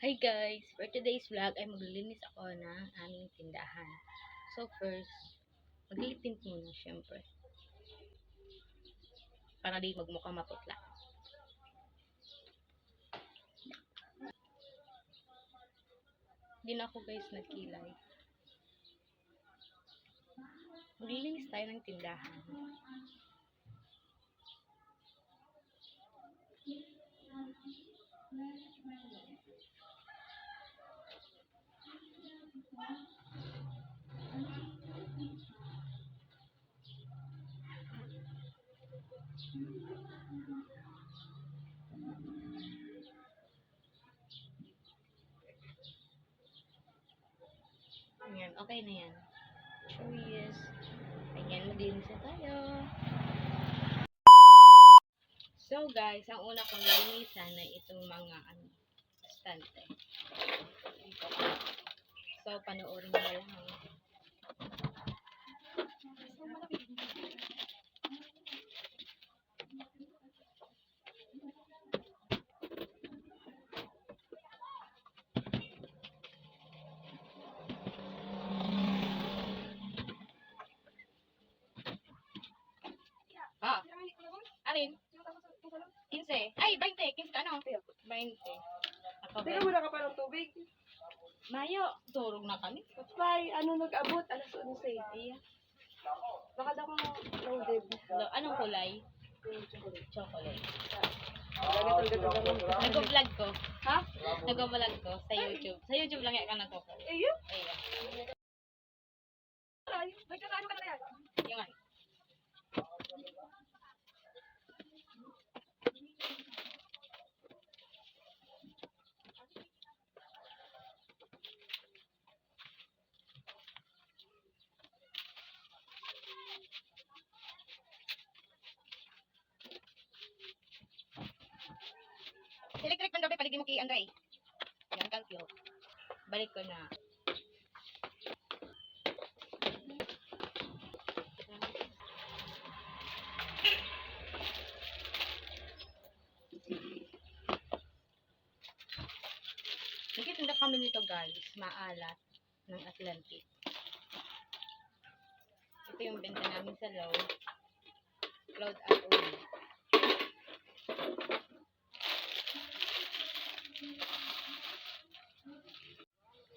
Hi guys! For today's vlog ay maglilinis ako ng aming tindahan. So first, maglilipint muna syempre. Para di magmukhang maputla. Hindi na ako guys nagkilay. Maglilinis tayo ng tindahan. Ayan, okay na yan. Cheers! Ayan, maglilinis na tayo. So guys, ang una kong linisan ay itong mga stante. So panoorin mo lang. Alin? 15. Ay, 20. 15 ka ano? 20. Ako Pero wala ka pa ng tubig. Mayo, turog na kami. Bye, nag-abot? Alas 11. Iya. Baka daw ko loaded. Anong kulay? Chocolate. Gagatol-gatol naman. Nag-vlog ko. Ha? Nag-vlog ko sa YouTube. Sa YouTube lang yan ka nagko-vlog. Ayun? Ayan. Ay, may kakano ka na yan. Yung ay. Electric man daw paligid mo kay Andre. Yan kalkyo. Balik ko na. Nagtitinda kami nito guys, maalat ng Atlantic. Ito yung benta namin sa Load at Uwi.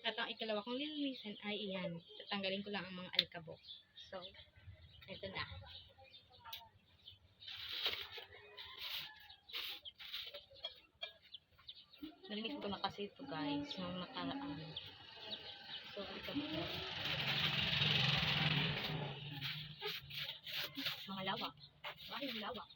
At ang ikalawa kong lilinisan ay iyan. Tatanggalin ko lang ang mga alikabok. So, ito na. Nalinis ko na kasi ito guys, nung nakaraan. So, alikabok na. Mga lawak. Bakit yung lawak?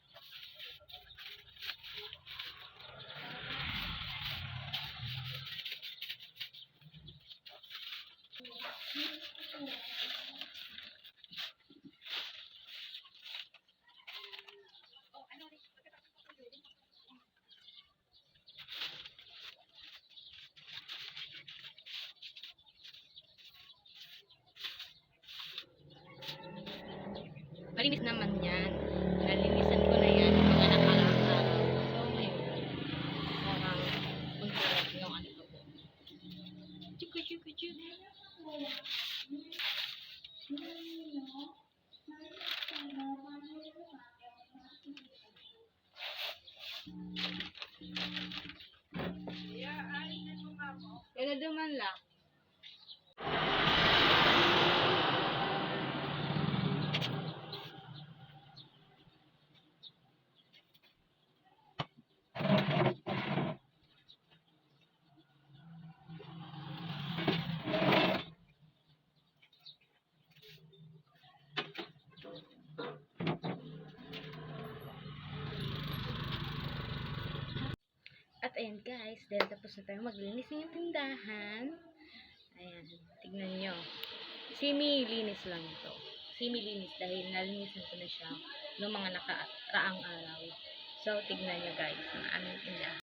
Malinis naman yan. Nalinisan ko na yan ng mga nakaraang araw. So, ngayon, parang kuntulat yung ano ko. Chuku. Kaya duman lang. At ayan guys, dahil tapos na tayo maglinis ng tindahan. Ayan, tignan nyo. Semi-linis lang ito. Semi-linis dahil nalinisan ko na siya noong mga nakaraang araw. So, tignan nyo guys, ang aming tindahan.